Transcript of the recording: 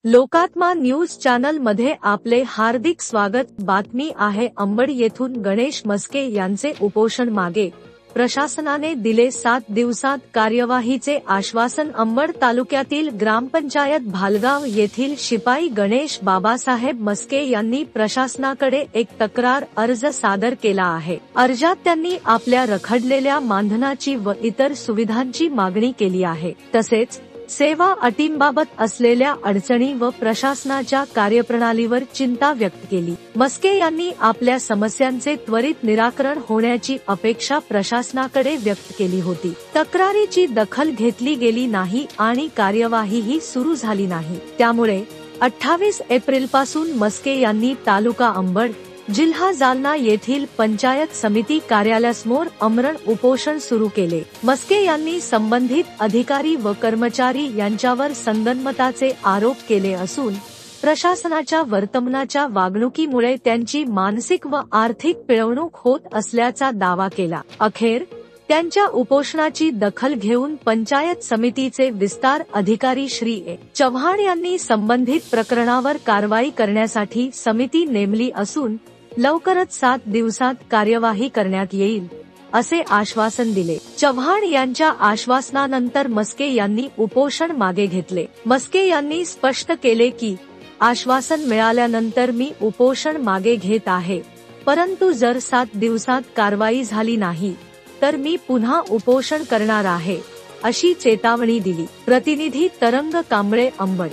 लोकात्मा news channel मध्ये आपले हार्दिक स्वागत। बातमी आहे अंबड येथून गणेश मस्के यांचे उपोषण मागे, प्रशासनाने दिले 7 दिवसात कार्यवाहीचे आश्वासन। अंबड तालुक्यातील ग्रामपंचायत भालगाव येथील शिपाई गणेश बाबासाहेब मस्के यांनी प्रशासनाकडे एक तक्रार अर्ज सादर केला आहे। अर्जात त्यांनी आपल्या रखडलेल्या मानधनाची व इतर सुविधांची मागणी केली आहे। तसेच सेवा अटींबाबत असलेल्या अडचणी व प्रशासनाच्या कार्यप्रणालीवर चिंता व्यक्त केली। मस्के यांनी आपल्या समस्यांचे त्वरित निराकरण होण्याची अपेक्षा प्रशासनाकडे व्यक्त केली होती। तक्रारीची दखल घेतली गेली नाही आणि कार्यवाहीही सुरू झाली नाही। त्यामुळे 28 एप्रिलपासून मस्के यांनी तालुका अंबड, जिल्हा जालना येथील पंचायत समिती कार्यालयासमोर आमरण उपोषण सुरू केले। मस्के यांनी संबंधित अधिकारी व कर्मचारी यांच्यावर संगनमताचे आरोप केले असून प्रशासनाच्या वर्तमानाच्या वागणुकीमुळे त्यांची मानसिक व आर्थिक पिळवणूक होत असल्याचा दावा केला। अखेर त्यांच्या उपोषणाची दखल घेऊन पंचायत समितीचे विस्तार अधिकारी श्री ए. चव्हाण यांनी संबंधित प्रकरणावर कारवाई करण्यासाठी समिती नेमली असून लवकरच 7 दिवसात कार्यवाही करण्यात येईल असे आश्वासन दिले। चव्हाण यांच्या आश्वासनानंतर मस्के यांनी उपोषण मागे घेतले। मस्के यांनी स्पष्ट केले की आश्वासन मिळाल्यानंतर मी उपोषण मागे घेत आहे, परंतु जर 7 दिवसात कारवाई झाली नाही तर मी पुन्हा उपोषण करणार आहे, अशी चेतावणी दिली। प्रतिनिधी तरंग कांबळे, अंबड।